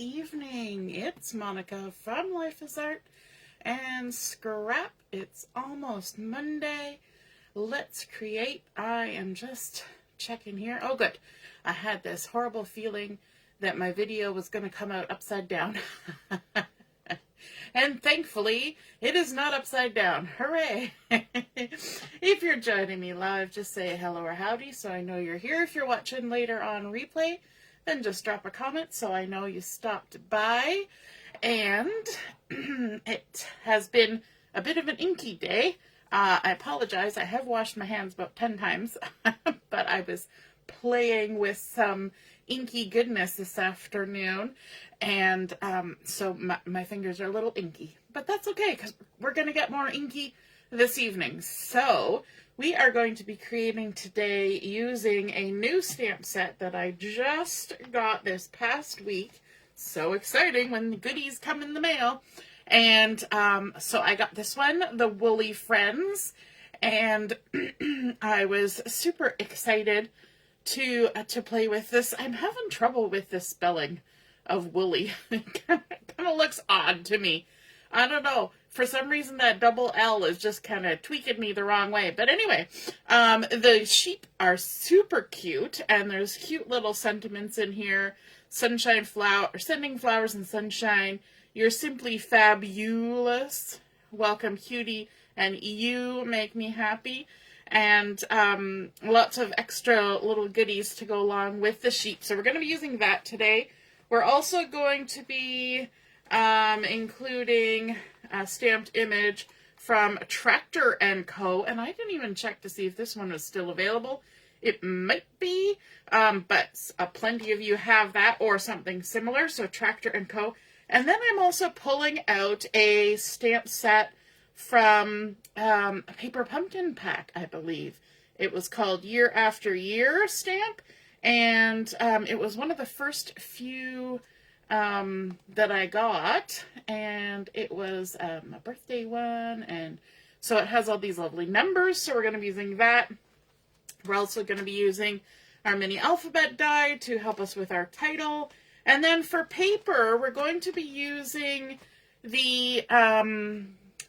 evening. It's Monica from Life is Art and Scrap. It's almost Monday. Let's create. I am just checking here. Oh, good. I had this horrible feeling that my video was going to come out upside down. And thankfully, it is not upside down. Hooray! If you're joining me live, just say hello or howdy so I know you're here. If you're watching later on replay, then just drop a comment so I know you stopped by. And it has been a bit of an inky day. I apologize. I have washed my hands about 10 times, but I was playing with some inky goodness this afternoon, and so my fingers are a little inky, but that's okay because we're going to get more inky this evening. So we are going to be creating today using a new stamp set that I just got this past week. So exciting when the goodies come in the mail. And so I got this one, the Woolly Friends, and I was super excited to play with this. I'm having trouble with the spelling of woolly. It kind of looks odd to me. I don't know. For some reason, that double L is just kind of tweaking me the wrong way. But anyway, the sheep are super cute, and there's cute little sentiments in here. Sunshine flower, sending flowers and sunshine. You're simply fabulous. Welcome, cutie, and you make me happy. And lots of extra little goodies to go along with the sheep. So we're going to be using that today. We're also going to be including a stamped image from Tractor & Co. And I didn't even check to see if this one was still available. It might be, but plenty of you have that or something similar. So Tractor & Co. And then I'm also pulling out a stamp set from a Paper Pumpkin pack, I believe. It was called Year After Year stamp, and it was one of the first few that I got, and it was a birthday one, and so it has all these lovely numbers, so we're going to be using that. We're also going to be using our mini alphabet die to help us with our title, and then for paper, we're going to be using the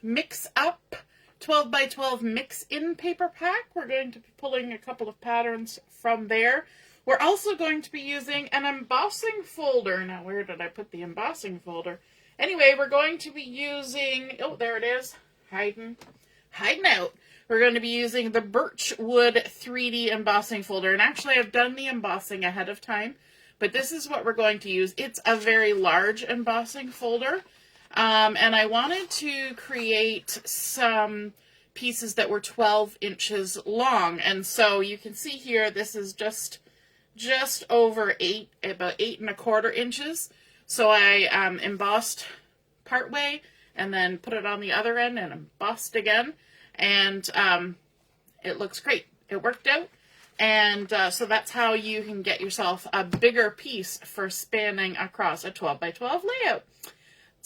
Mix Up 12 by 12 Mix In paper pack. We're going to be pulling a couple of patterns from there. We're also going to be using an embossing folder. Now, where did I put the embossing folder? Anyway, we're going to be using, oh, there it is, hiding out. We're going to be using the Birch Wood 3D embossing folder. And actually, I've done the embossing ahead of time, but this is what we're going to use. It's a very large embossing folder. And I wanted to create some pieces that were 12 inches long. And so you can see here, this is just over 8, about 8 1/4 inches. So I embossed part way and then put it on the other end and embossed again. And it looks great. It worked out. And so that's how you can get yourself a bigger piece for spanning across a 12 by 12 layout.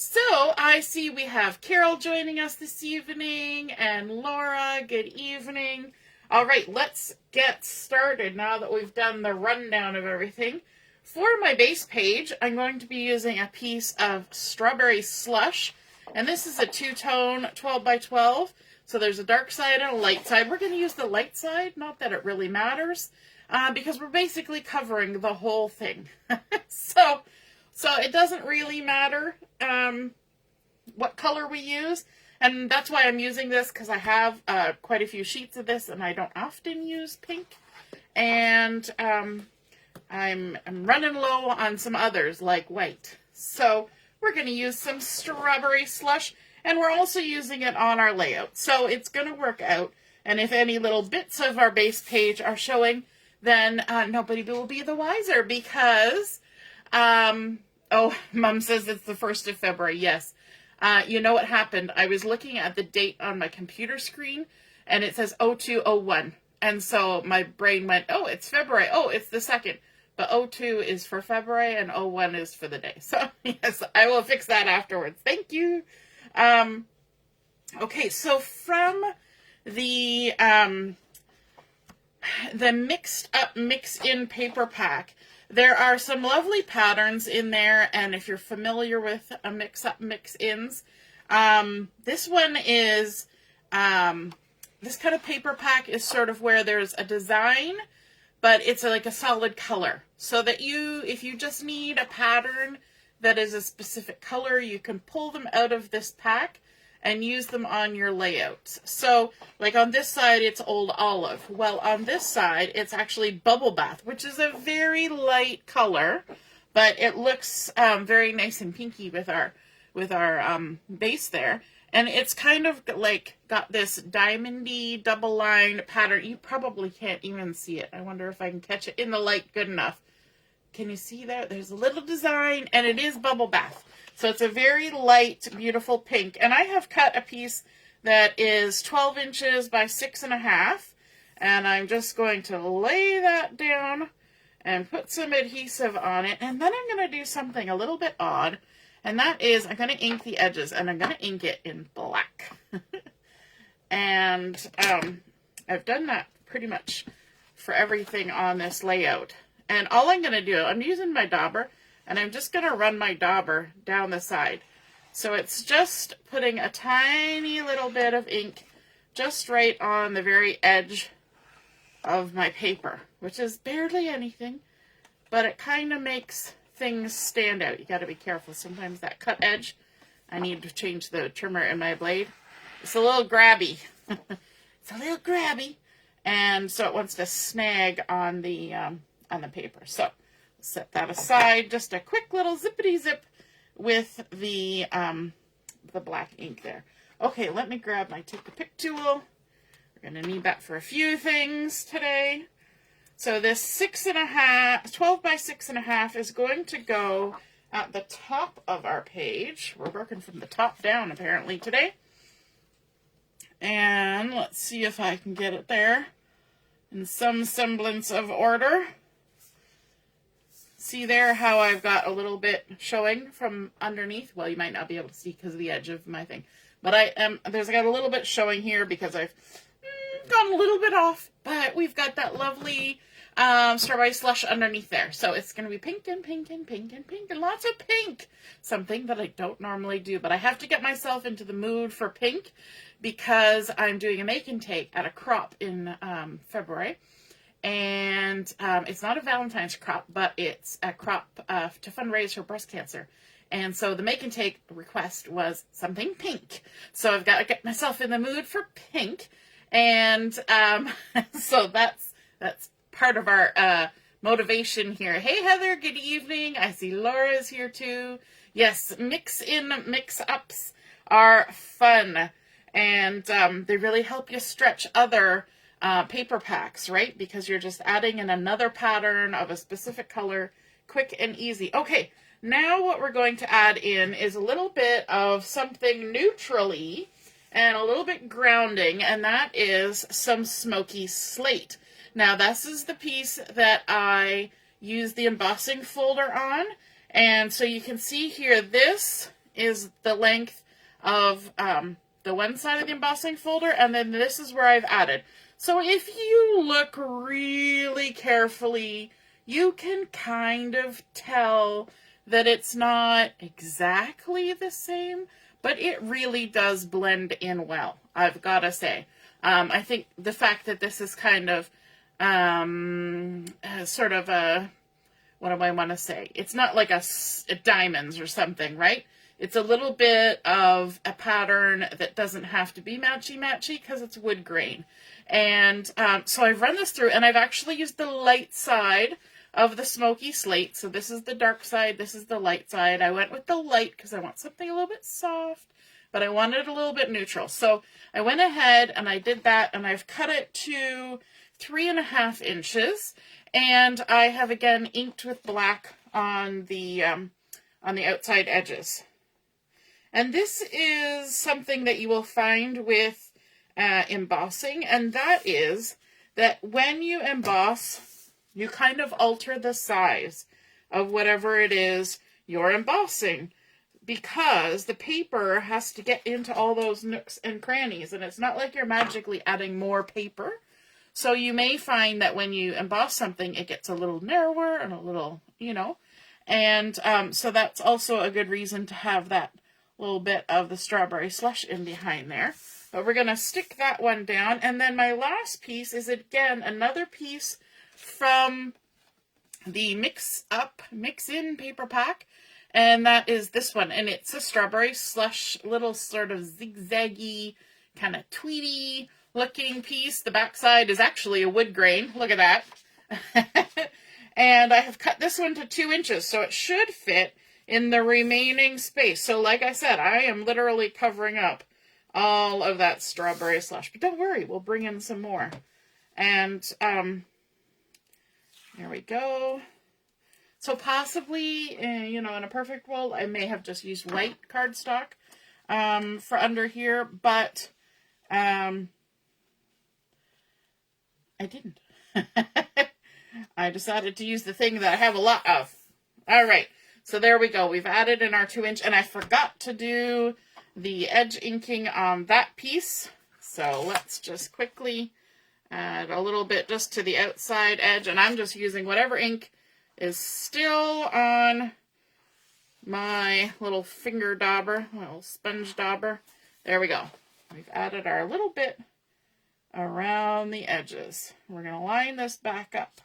So I see we have Carol joining us this evening and Laura, good evening. All right, let's get started now that we've done the rundown of everything. For my base page, I'm going to be using a piece of Strawberry Slush, and this is a two-tone 12 by 12. So there's a dark side and a light side. We're going to use the light side, not that it really matters, because we're basically covering the whole thing. So it doesn't really matter what color we use, and that's why I'm using this, because I have quite a few sheets of this, and I don't often use pink, and I'm running low on some others, like white. So we're going to use some Strawberry Slush, and we're also using it on our layout, so it's going to work out, and if any little bits of our base page are showing, then nobody will be the wiser, because... oh, Mom says it's the 1st of February. Yes. You know what happened? I was looking at the date on my computer screen, and it says 0201. And so my brain went, oh, it's February. Oh, it's the 2nd. But 02 is for February, and 01 is for the day. So, yes, I will fix that afterwards. Thank you. Okay, so from the the Mixed Up Mix In paper pack. There are some lovely patterns in there, and if you're familiar with a Mix Up Mix Ins, this one is, this kind of paper pack is sort of where there's a design, but it's like a solid color. So that if you just need a pattern that is a specific color, you can pull them out of this pack and use them on your layouts. So, like on this side, it's Old Olive. Well, on this side, it's actually Bubble Bath, which is a very light color, but it looks very nice and pinky with our base there. And it's kind of like got this diamondy double line pattern. You probably can't even see it. I wonder if I can catch it in the light good enough. Can you see that? There's a little design, and it is Bubble Bath. So it's a very light, beautiful pink. And I have cut a piece that is 12 inches by 6.5. And I'm just going to lay that down and put some adhesive on it. And then I'm going to do something a little bit odd. And that is I'm going to ink the edges. And I'm going to ink it in black. And I've done that pretty much for everything on this layout. And all I'm going to do, I'm using my dauber. And I'm just going to run my dauber down the side. So it's just putting a tiny little bit of ink just right on the very edge of my paper, which is barely anything, but it kind of makes things stand out. You got to be careful. Sometimes that cut edge, I need to change the trimmer in my blade. It's a little grabby. It's a little grabby. And so it wants to snag on the paper. So set that aside. Just a quick little zippity zip with the black ink there. Okay, let me grab my Take a Pick tool. We're going to need that for a few things today. So this 12 by 6.5 is going to go at the top of our page. We're working from the top down apparently today. And let's see if I can get it there in some semblance of order. See there how I've got a little bit showing from underneath? Well, you might not be able to see because of the edge of my thing. But I got a little bit showing here because I've gone a little bit off. But we've got that lovely Strawberry Slush underneath there. So it's going to be pink and pink and pink and pink and lots of pink. Something that I don't normally do. But I have to get myself into the mood for pink because I'm doing a make and take at a crop in February. And it's not a Valentine's crop, but it's a crop to fundraise for breast cancer. And so the make and take request was something pink. So I've got to get myself in the mood for pink. And so that's part of our motivation here. Hey, Heather, good evening. I see Laura's here too. Yes, mix-ups are fun. And they really help you stretch other paper packs, right? Because you're just adding in another pattern of a specific color, quick and easy. Okay, now what we're going to add in is a little bit of something neutrally and a little bit grounding, and that is some Smoky Slate. Now, this is the piece that I use the embossing folder on, and so you can see here, this is the length of the one side of the embossing folder, and then this is where I've added. So if you look really carefully, you can kind of tell that it's not exactly the same, but it really does blend in well, I've got to say. I think the fact that this is kind of sort of a, what do I want to say? It's not like a diamonds or something, right? It's a little bit of a pattern that doesn't have to be matchy-matchy because it's wood grain. And so I've run this through, and I've actually used the light side of the Smoky Slate. So this is the dark side, this is the light side. I went with the light because I want something a little bit soft, but I wanted it a little bit neutral. So I went ahead and I did that, and I've cut it to 3.5 inches. And I have again inked with black on the outside edges. And this is something that you will find with embossing, and that is that when you emboss, you kind of alter the size of whatever it is you're embossing, because the paper has to get into all those nooks and crannies, and it's not like you're magically adding more paper. So you may find that when you emboss something, it gets a little narrower and a little, you know, and so that's also a good reason to have that little bit of the strawberry slush in behind there. But we're going to stick that one down. And then my last piece is, again, another piece from the Mix In paper pack. And that is this one. And it's a strawberry slush, little sort of zigzaggy, kind of tweedy looking piece. The backside is actually a wood grain. Look at that. And I have cut this one to 2 inches, so it should fit in the remaining space. So like I said, I am literally covering up all of that strawberry slush. But don't worry, we'll bring in some more. And there we go. So possibly, you know, in a perfect world, I may have just used white cardstock for under here, but I didn't. I decided to use the thing that I have a lot of. All right, so there we go. We've added in our 2-inch, and I forgot to do the edge inking on that piece. So let's just quickly add a little bit just to the outside edge, and I'm just using whatever ink is still on my little finger dauber, little sponge dauber. There we go. We've added our little bit around the edges. We're going to line this back up.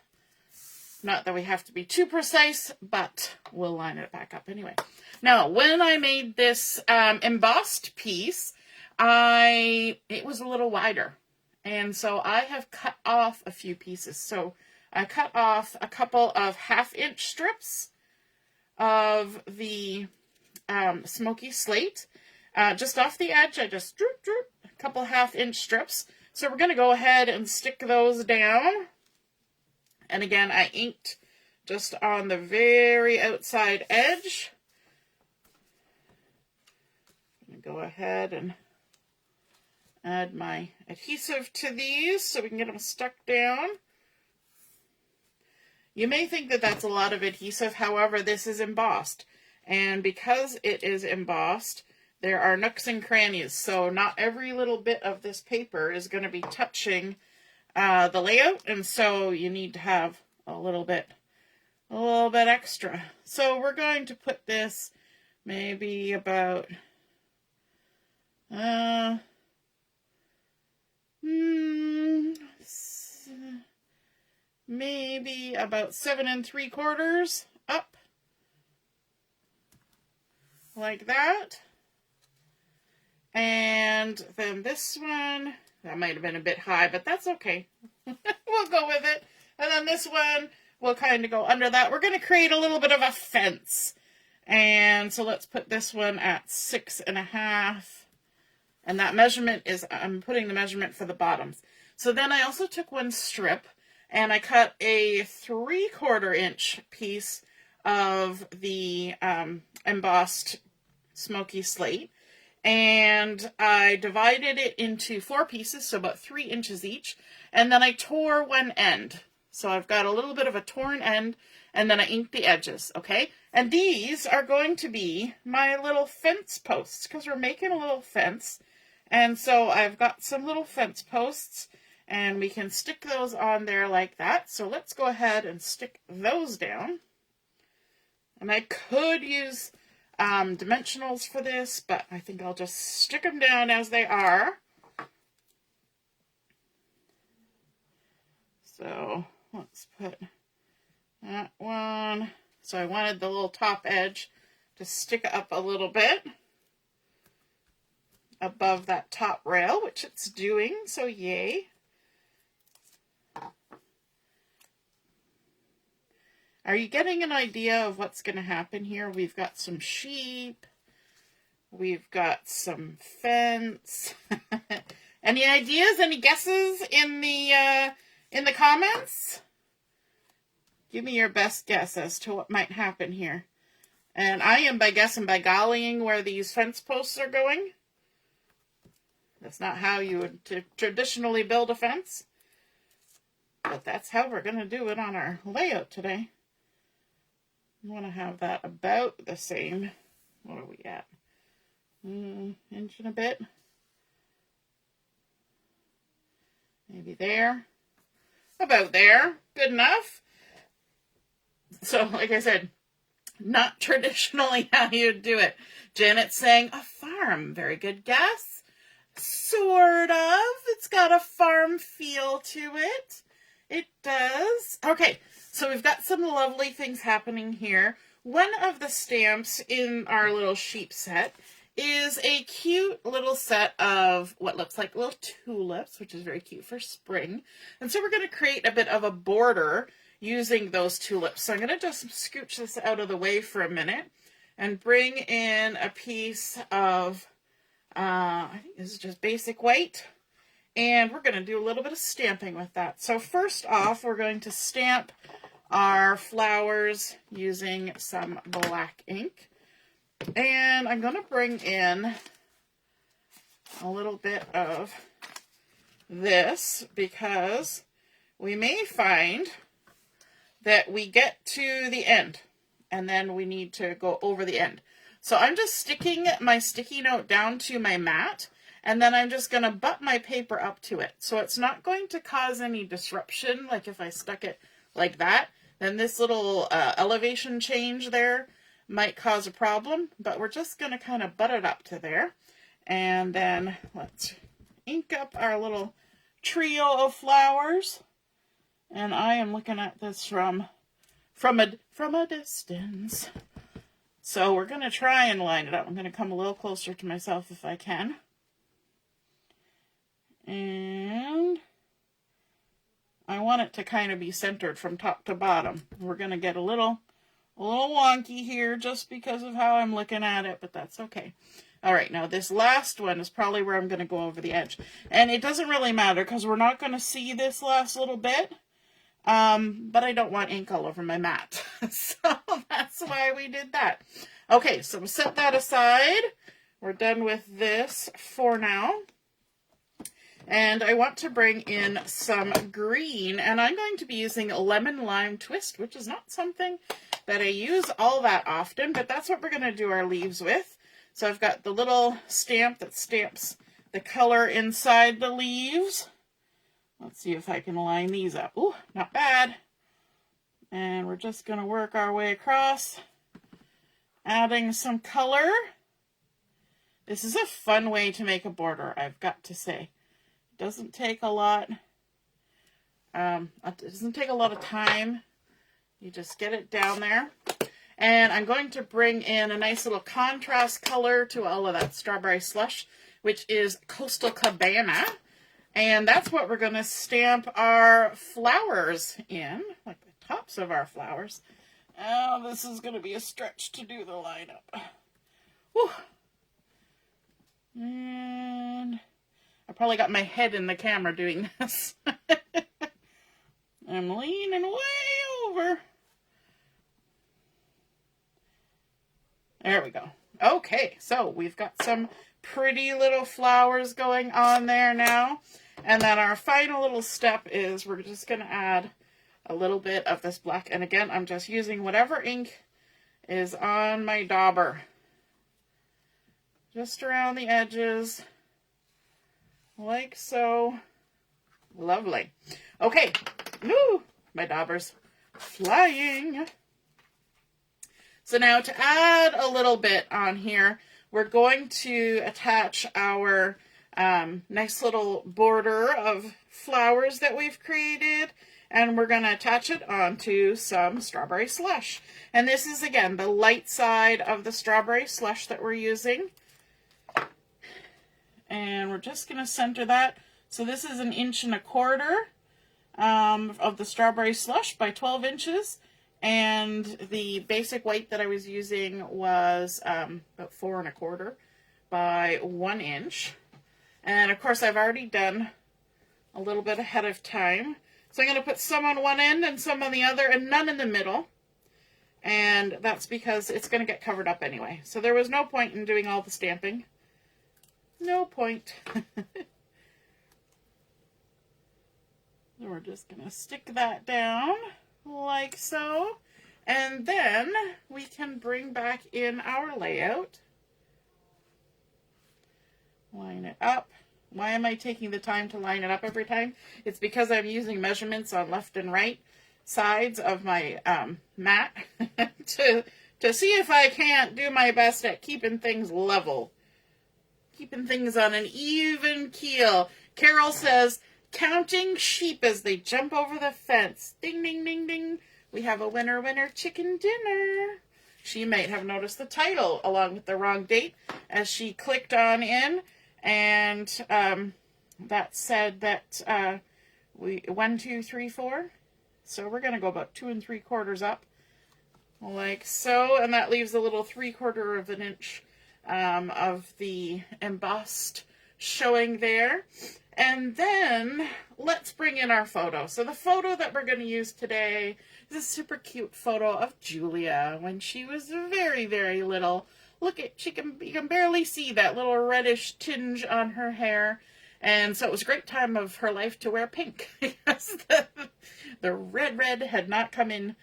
Not that we have to be too precise, but we'll line it back up anyway. Now, when I made this embossed piece, it was a little wider. And so I have cut off a few pieces. So I cut off a couple of 1/2-inch strips of the Smoky Slate. Just off the edge, I just droop a couple 1/2-inch strips. So we're going to go ahead and stick those down. And again, I inked just on the very outside edge. I'm going to go ahead and add my adhesive to these so we can get them stuck down. You may think that that's a lot of adhesive, however, this is embossed. And because it is embossed, there are nooks and crannies, so not every little bit of this paper is going to be touching the layout, and so you need to have a little bit extra. So we're going to put this maybe about maybe about 7 3/4 up, like that. And then this one, that might have been a bit high, but that's okay. We'll go with it. And then this one will kind of go under that. We're going to create a little bit of a fence. And so let's put this one at 6.5. And that measurement is, I'm putting the measurement for the bottoms. So then I also took one strip and I cut a 3/4 inch piece of the embossed Smoky Slate. And I divided it into 4 pieces, so about 3 inches each. And then I tore one end. So I've got a little bit of a torn end, and then I inked the edges, okay? And these are going to be my little fence posts, because we're making a little fence. And so I've got some little fence posts, and we can stick those on there like that. So let's go ahead and stick those down. And I could use dimensionals for this, but I think I'll just stick them down as they are. So let's put that one. So I wanted the little top edge to stick up a little bit above that top rail, which it's doing, so yay. Are you getting an idea of what's going to happen here? We've got some sheep. We've got some fence. Any ideas? Any guesses in the comments? Give me your best guess as to what might happen here. And I am by guessing by gollying where these fence posts are going. That's not how you would traditionally build a fence. But that's how we're going to do it on our layout today. I want to have that about the same. What are we at? Inch and a bit. Maybe there. about there. Good enough. So, like I said, not traditionally how you do it. Janet's saying a farm. Very good guess. Sort of. It's got a farm feel to it. It does. Okay, so we've got some lovely things happening here. One of the stamps in our little sheep set is a cute little set of what looks like little tulips, which is very cute for spring. And so we're going to create a bit of a border using those tulips. So I'm going to just scooch this out of the way for a minute and bring in a piece of, I think this is just basic white. And we're going to do a little bit of stamping with that. So first off, we're going to stamp our flowers using some black ink. And I'm going to bring in a little bit of this because we may find that we get to the end and then we need to go over the end. So I'm just sticking my sticky note down to my mat, and then I'm just going to butt my paper up to it. So it's not going to cause any disruption. Like if I stuck it like that, then this little elevation change there might cause a problem, but we're just going to kind of butt it up to there. And then let's ink up our little trio of flowers. And I am looking at this from a distance. So we're going to try and line it up. I'm going to come a little closer to myself if I can. And I want it to kind of be centered from top to bottom. We're going to get a little wonky here just because of how I'm looking at it, but that's okay. All right, now this last one is probably where I'm going to go over the edge. And it doesn't really matter because we're not going to see this last little bit. But I don't want ink all over my mat. So that's why we did that. Okay, so we'll set that aside. We're done with this for now. And I want to bring in some green, and I'm going to be using a lemon lime twist, which is not something that I use all that often, but that's what we're going to do our leaves with. So I've got the little stamp that stamps the color inside the leaves. Let's see if I can line these up. Ooh, not bad. And we're just going to work our way across, adding some color. This is a fun way to make a border, I've got to say. It doesn't take a lot. It doesn't take a lot of time. You just get it down there. And I'm going to bring in a nice little contrast color to all of that strawberry slush, which is Coastal Cabana. And that's what we're going to stamp our flowers in, like the tops of our flowers. Oh, this is going to be a stretch to do the lineup. Whew. And I probably got my head in the camera doing this. I'm leaning way over. There we go. Okay, so we've got some pretty little flowers going on there now. And then our final little step is we're just going to add a little bit of this black. And again, I'm just using whatever ink is on my dauber. Just around the edges, like so. Lovely. Okay. Woo! My dauber's flying. So now to add a little bit on here, we're going to attach our nice little border of flowers that we've created, and we're going to attach it onto some strawberry slush. And this is, again, the light side of the strawberry slush that we're using. And we're just going to center that. So this is 1 1/4 inches of the strawberry slush by 12 inches. And the basic white that I was using was about 4 1/4 by 1 inch. And of course I've already done a little bit ahead of time. So I'm going to put some on one end and some on the other and none in the middle. And that's because it's going to get covered up anyway. So there was no point in doing all the stamping. No point. So we're just going to stick that down like so. And then we can bring back in our layout. Line it up Why am I taking the time to line it up every time? It's because I'm using measurements on left and right sides of my mat to see if I can't do my best at keeping things level. Keeping things on an even keel. Carol says, counting sheep as they jump over the fence. Ding, ding, ding, ding. We have a winner, winner, chicken dinner. She might have noticed the title along with the wrong date as she clicked on in. And that said that we 1, 2, 3, 4. So we're going to go about 2 3/4 up. Like so. And that leaves a little 3/4 of an inch of the embossed showing there. And then let's bring in our photo. So the photo that we're going to use today is a super cute photo of Julia when she was very, very little. Look at, you can barely see that little reddish tinge on her hair. And so it was a great time of her life to wear pink because the red had not come in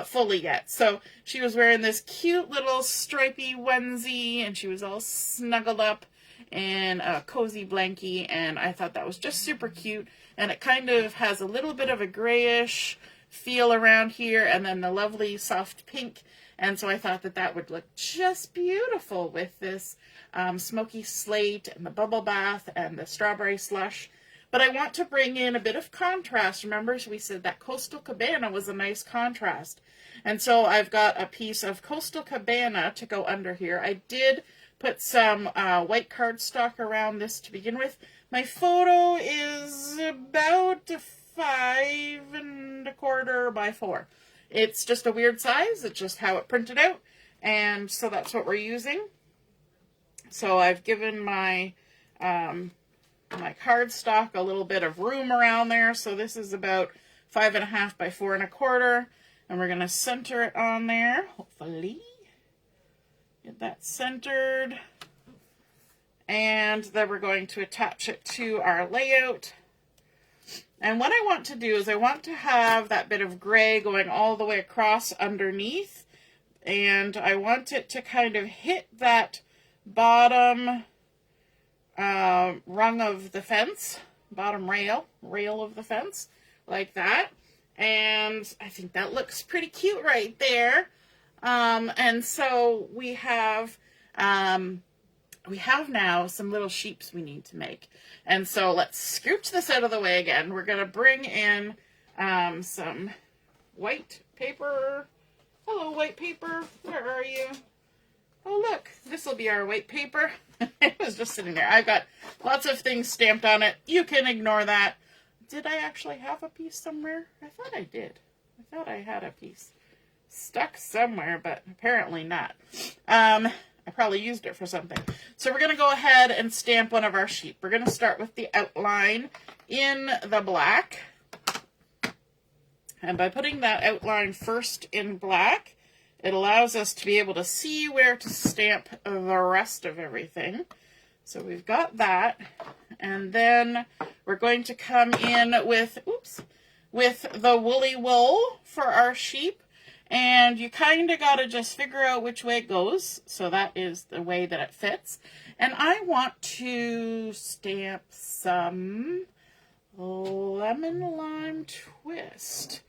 fully yet. So she was wearing this cute little stripy onesie and she was all snuggled up in a cozy blankie, and I thought that was just super cute. And it kind of has a little bit of a grayish feel around here and then the lovely soft pink. And so I thought that that would look just beautiful with this smoky slate and the bubble bath and the strawberry slush. But I want to bring in a bit of contrast. Remember, we said that Coastal Cabana was a nice contrast. And so I've got a piece of Coastal Cabana to go under here. I did put some white cardstock around this to begin with. My photo is about 5 1/4 by 4. It's just a weird size. It's just how it printed out. And so that's what we're using. So I've given my my cardstock a little bit of room around there. So this is about 5 1/2 by 4 1/4. And we're going to center it on there, hopefully. Get that centered. And then we're going to attach it to our layout. And what I want to do is I want to have that bit of gray going all the way across underneath. And I want it to kind of hit that bottom rung of the fence, bottom rail of the fence, like that. And I think that looks pretty cute right there. And so we have now some little sheeps we need to make. And so let's scooch this out of the way again. We're going to bring in some white paper. Hello, white paper. Where are you? Oh, look. This will be our white paper. It was just sitting there. I've got lots of things stamped on it. You can ignore that. Did I actually have a piece somewhere? I thought I did. I thought I had a piece stuck somewhere, but apparently not. I probably used it for something. So we're going to go ahead and stamp one of our sheep. We're going to start with the outline in the black. And by putting that outline first in black, it allows us to be able to see where to stamp the rest of everything. So we've got that. And then we're going to come in with the woolly wool for our sheep. And you kind of got to just figure out which way it goes. So that is the way that it fits. And I want to stamp some lemon lime twist.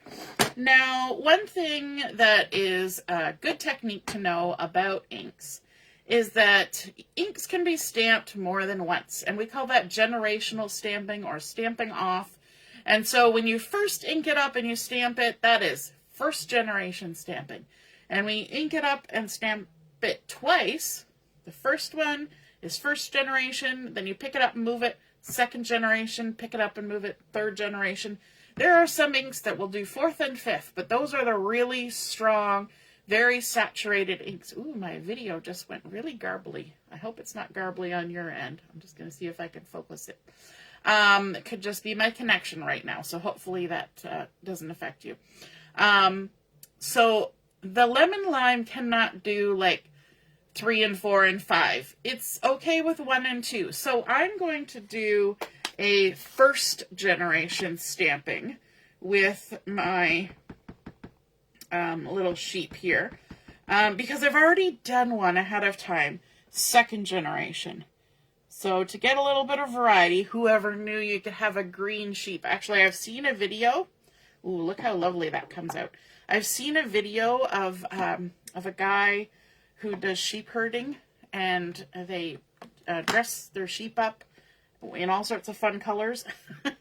Now, one thing that is a good technique to know about inks is that inks can be stamped more than once. And we call that generational stamping or stamping off. And so when you first ink it up and you stamp it, that is first generation stamping. And we ink it up and stamp it twice. The first one is first generation, then you pick it up and move it. Second generation, pick it up and move it. Third generation. There are some inks that will do fourth and fifth, but those are the really strong, very saturated inks. Ooh, my video just went really garbly. I hope it's not garbly on your end. I'm just going to see if I can focus it. It could just be my connection right now, so hopefully that doesn't affect you. So the lemon lime cannot do like 3 and 4 and 5. It's okay with 1 and 2. So I'm going to do a first generation stamping with my little sheep here because I've already done one ahead of time, second generation. So to get a little bit of variety, whoever knew you could have a green sheep. Actually, I've seen a video. Ooh, look how lovely that comes out. I've seen a video of a guy who does sheep herding, and they dress their sheep up in all sorts of fun colors. I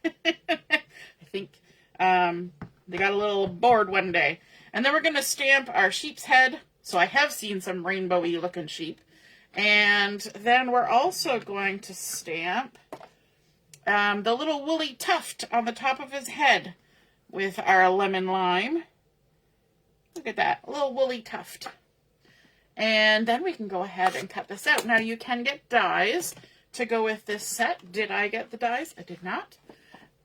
think they got a little bored one day. And then we're going to stamp our sheep's head. So I have seen some rainbowy looking sheep. And then we're also going to stamp the little woolly tuft on the top of his head with our lemon lime. Look at that, a little woolly tuft. And then we can go ahead and cut this out. Now you can get dies to go with this set. Did I get the dies? I did not.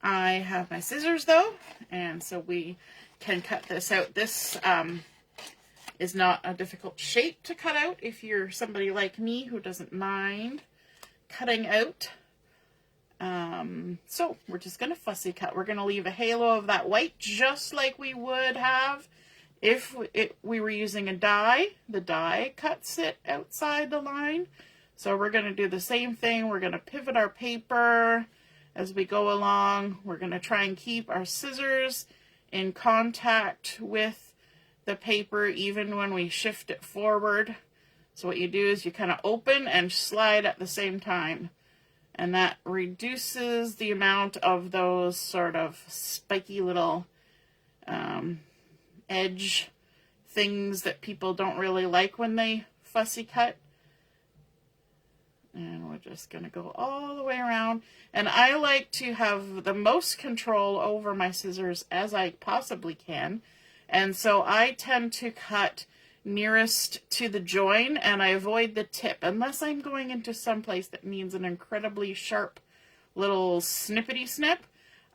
I have my scissors though, and so we can cut this out. This is not a difficult shape to cut out if you're somebody like me who doesn't mind cutting out. So we're just going to fussy cut. We're going to leave a halo of that white just like we would have if we were using a die. The die cuts it outside the line. So we're going to do the same thing. We're going to pivot our paper as we go along. We're going to try and keep our scissors in contact with the paper even when we shift it forward. So what you do is you kind of open and slide at the same time. And that reduces the amount of those sort of spiky little edge things that people don't really like when they fussy cut. And we're just going to go all the way around. And I like to have the most control over my scissors as I possibly can. And so I tend to cut nearest to the join, and I avoid the tip unless I'm going into some place that needs an incredibly sharp little snippety snip.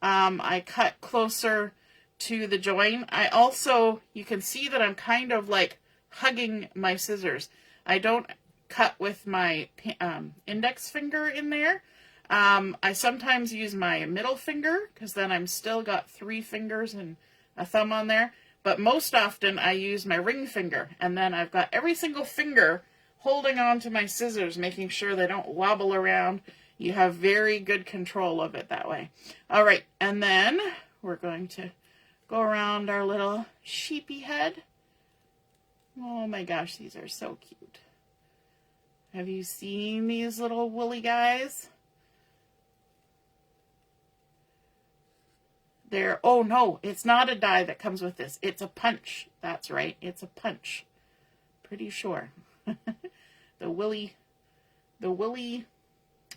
I cut closer to the join. I also, you can see that I'm kind of like hugging my scissors. I don't cut with my index finger in there. I sometimes use my middle finger because then I'm still got 3 fingers and a thumb on there. But most often I use my ring finger, and then I've got every single finger holding on to my scissors, making sure they don't wobble around. You have very good control of it that way. All right, and then we're going to go around our little sheepy head. Oh my gosh, these are so cute. Have you seen these little woolly guys? There. Oh no, it's not a die that comes with this. It's a punch. That's right. It's a punch. Pretty sure. The woolly,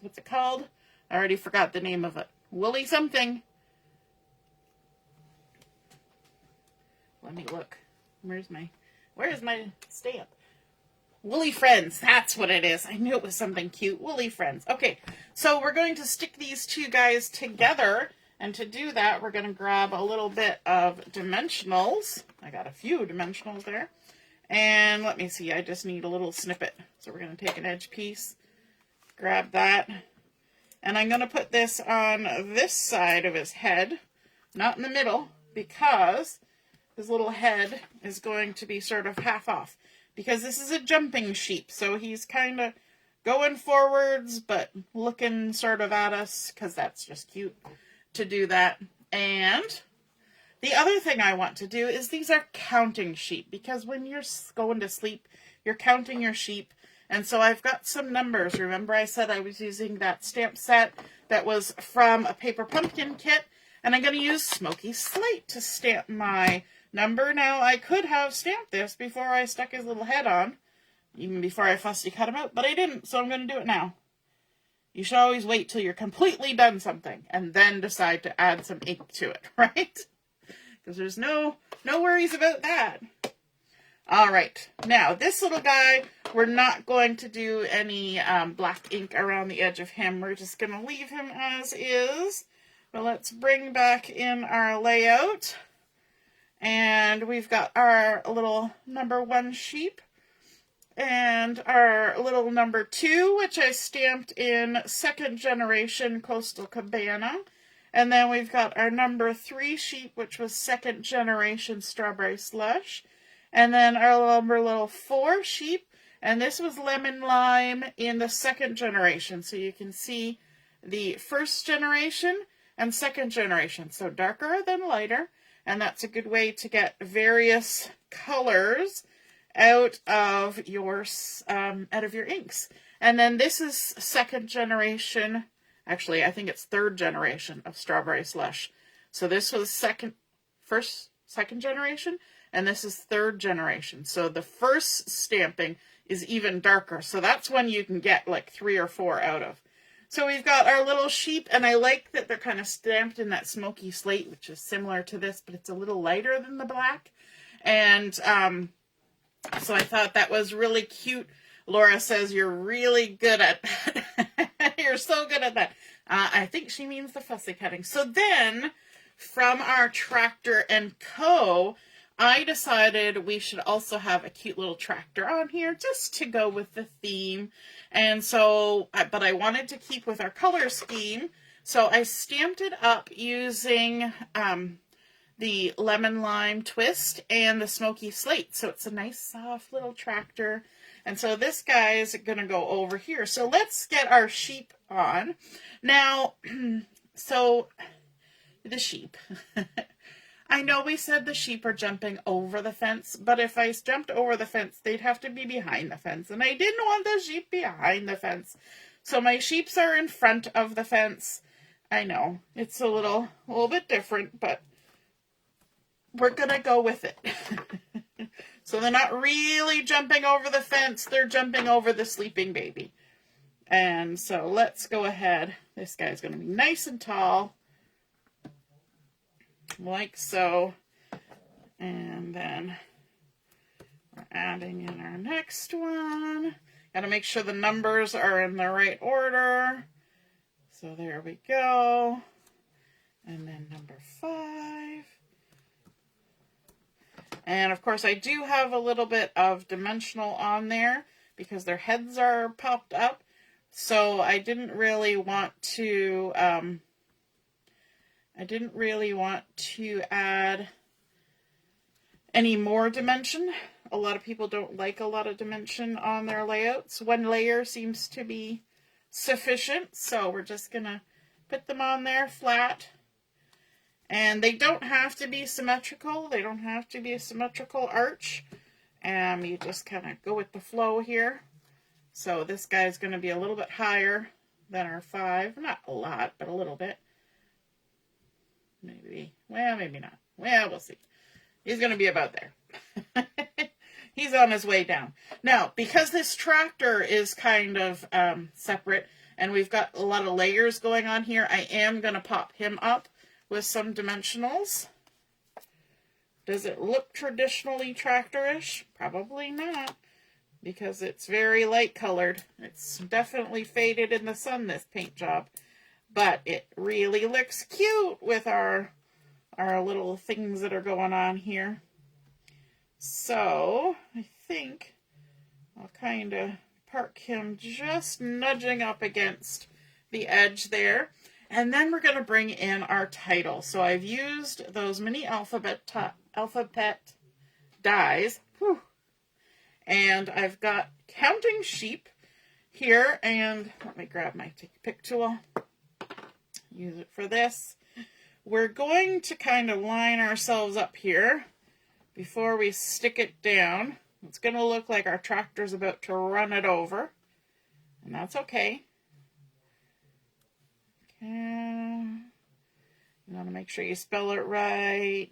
what's it called? I already forgot the name of it. Woolly something. Let me look. Where's my stamp? Woolly Friends. That's what it is. I knew it was something cute. Woolly Friends. Okay, so we're going to stick these two guys together. And to do that, we're going to grab a little bit of Dimensionals. I got a few Dimensionals there. And let me see, I just need a little snippet. So we're going to take an edge piece, grab that. And I'm going to put this on this side of his head, not in the middle, because his little head is going to be sort of half off. Because this is a jumping sheep, so he's kind of going forwards, but looking sort of at us, because that's just cute to do that. And the other thing I want to do is these are counting sheep, because when you're going to sleep, you're counting your sheep. And so I've got some numbers. Remember I said I was using that stamp set that was from a paper pumpkin kit, and I'm going to use Smoky Slate to stamp my number. Now I could have stamped this before I stuck his little head on, even before I fussy cut him out, but I didn't, so I'm going to do it now. You should always wait till you're completely done something and then decide to add some ink to it, right? Because there's no worries about that. All right. Now, this little guy, we're not going to do any black ink around the edge of him. We're just going to leave him as is. But let's bring back in our layout. And we've got our little number 1 sheep. And our little number 2, which I stamped in 2nd generation Coastal Cabana. And then we've got our number 3 sheep, which was 2nd generation Strawberry Slush. And then our little 4 sheep, And this was Lemon Lime in the second generation. So you can see the first generation and second generation. So darker than lighter. And that's a good way to get various colors out of your inks. And then this is second generation. Actually, I think it's third generation of Strawberry Slush. So this was second generation, and this is third generation. So the first stamping is even darker. So that's when you can get like 3 or 4 out of. So we've got our little sheep, and I like that they're kind of stamped in that smoky slate, which is similar to this, but it's a little lighter than the black. And so I thought that was really cute. Laura says, you're really good at that. You're so good at that. I think she means the fussy cutting. So then, from our Tractor & Co., I decided we should also have a cute little tractor on here just to go with the theme. And so, but I wanted to keep with our color scheme. So I stamped it up using the Lemon Lime Twist and the Smoky Slate. So it's a nice soft little tractor. And so this guy is going to go over here. So let's get our sheep on. Now, so the sheep. I know we said the sheep are jumping over the fence, but if I jumped over the fence, they'd have to be behind the fence. And I didn't want the sheep behind the fence. So my sheeps are in front of the fence. I know, it's a little bit different, but we're going to go with it. So they're not really jumping over the fence. They're jumping over the sleeping baby. And so let's go ahead. This guy's going to be nice and tall. Like so. And then we're adding in our next one. Got to make sure the numbers are in the right order. So there we go. And then number 5. And of course I do have a little bit of dimensional on there because their heads are popped up. So I didn't really want to add any more dimension. A lot of people don't like a lot of dimension on their layouts. 1 layer seems to be sufficient, so we're just going to put them on there flat. And they don't have to be symmetrical. They don't have to be a symmetrical arch. You just kind of go with the flow here. So this guy's going to be a little bit higher than our 5. Not a lot, but a little bit. Maybe. Well, maybe not. Well, we'll see. He's going to be about there. He's on his way down. Now, because this tractor is kind of separate, and we've got a lot of layers going on here, I am going to pop him up with some dimensionals. Does it look traditionally tractor-ish? Probably not, because it's very light colored. It's definitely faded in the sun, this paint job. But it really looks cute with our little things that are going on here. So, I think I'll kind of park him just nudging up against the edge there. And then we're going to bring in our title. So I've used those mini alphabet dies. Whew. And I've got Counting Sheep here. And let me grab my pick tool. Use it for this. We're going to kind of line ourselves up here before we stick it down. It's going to look like our tractor's about to run it over. And that's okay. You want to make sure you spell it right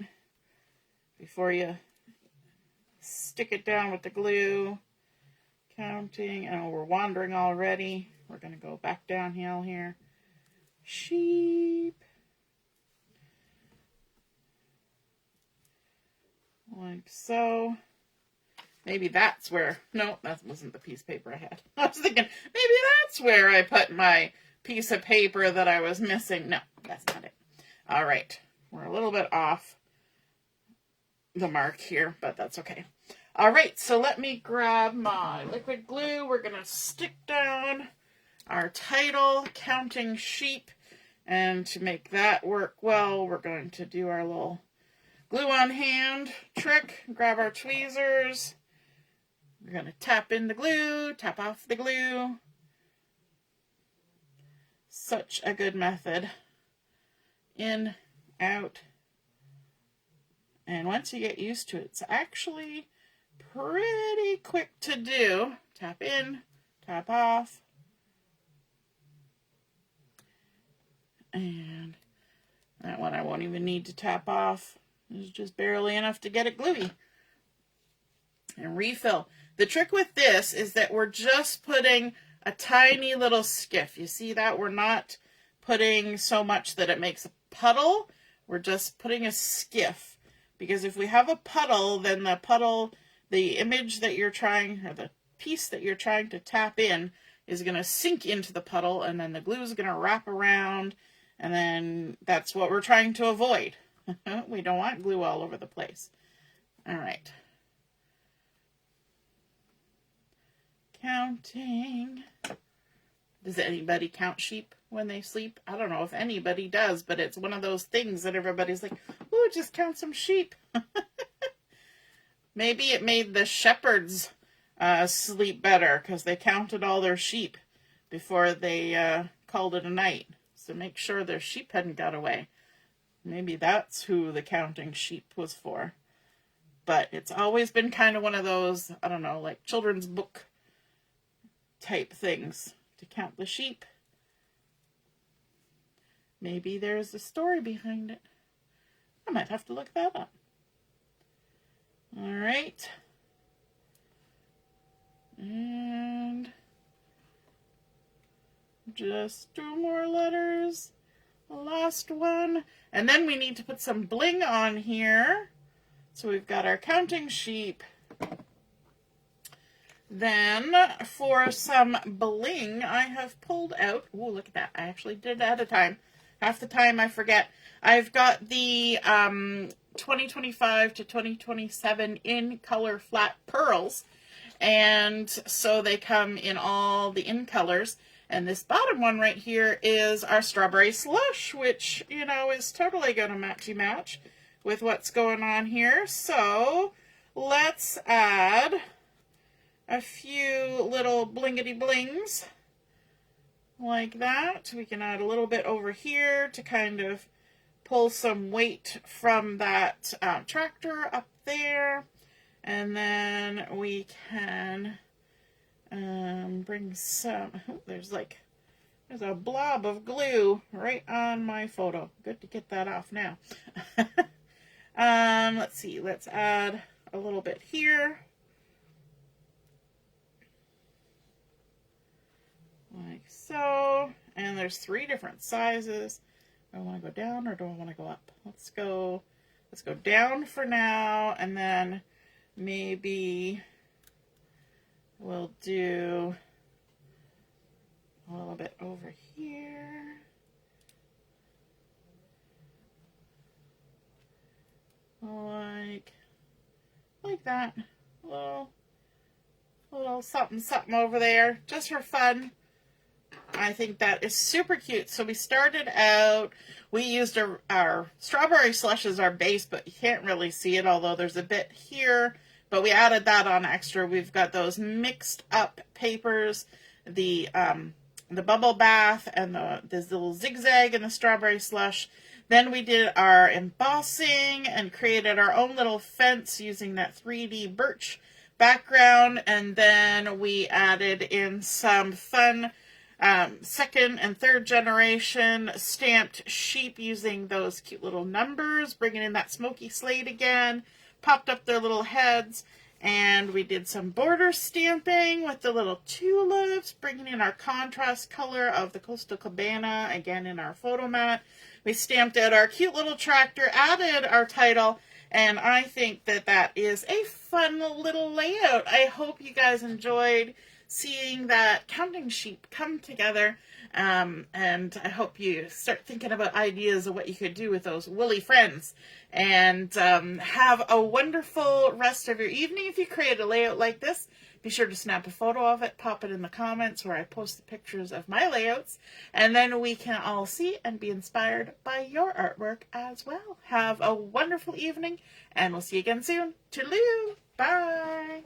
before you stick it down with the glue. Counting. Oh, we're wandering already. We're going to go back downhill here. Sheep. Like so. Maybe that's where... No, that wasn't the piece of paper I had. I was thinking, maybe that's where I put my piece of paper that I was missing. No, that's not it. All right. We're a little bit off the mark here, but that's okay. All right, so let me grab my liquid glue. We're going to stick down our title, Counting Sheep. And to make that work well, we're going to do our little glue on hand trick. Grab our tweezers. We're going to tap in the glue, tap off the glue. Such a good method. In, out. And once you get used to it, it's actually pretty quick to do. Tap in, tap off. And that one I won't even need to tap off. It's just barely enough to get it gluey. And refill. The trick with this is that we're just putting a tiny little skiff. You see that? We're not putting so much that it makes a puddle. We're just putting a skiff. Because if we have a puddle, then the puddle, the image that you're trying, or the piece that you're trying to tap in is going to sink into the puddle, and then the glue is going to wrap around, and then that's what we're trying to avoid. We don't want glue all over the place. All right. Counting. Does anybody count sheep when they sleep? I don't know if anybody does, but it's one of those things that everybody's like, ooh, just count some sheep. Maybe it made the shepherds sleep better because they counted all their sheep before they called it a night. So make sure their sheep hadn't got away. Maybe that's who the counting sheep was for. But it's always been kind of one of those, I don't know, like children's book type things to count the sheep. Maybe there's a story behind it. I might have to look that up. All right. And just 2 more letters. The last one. And then we need to put some bling on here. So we've got our counting sheep. Then for some bling, I have pulled out, oh, look at that. I actually did it ahead of time. Half the time I forget. I've got the 2025 to 2027 in color flat pearls. And so they come in all the in colors. And this bottom one right here is our strawberry slush, which, you know, is totally going to matchy-match with what's going on here. So let's add a few little blingity blings like that. We can add a little bit over here to kind of pull some weight from that tractor up there. And then we can bring some, oh, there's a blob of glue right on my photo. Good to get that off now. Let's see, let's add a little bit here. Like so. And there's 3 different sizes. Do I want to go down or do I want to go up? Let's go down for now, and then maybe we'll do a little bit over here. Like that. A little something over there, just for fun. I think that is super cute. So we started out, we used our strawberry slush as our base, but you can't really see it, although there's a bit here. But we added that on extra. We've got those mixed up papers, the bubble bath, and this little zigzag and the strawberry slush. Then we did our embossing and created our own little fence using that 3D birch background. And then we added in some fun 2nd and 3rd generation stamped sheep using those cute little numbers, bringing in that Smoky Slate again, popped up their little heads, and we did some border stamping with the little tulips, bringing in our contrast color of the Coastal Cabana, again in our photo mat. We stamped out our cute little tractor, added our title, and I think that that is a fun little layout. I hope you guys enjoyed seeing that counting sheep come together, and I hope you start thinking about ideas of what you could do with those woolly friends. And have a wonderful rest of your evening. If you create a layout like this, be sure to snap a photo of it, pop it in the comments where I post the pictures of my layouts, and then we can all see and be inspired by your artwork as well. Have a wonderful evening, and we'll see you again soon. Toodaloo! Bye!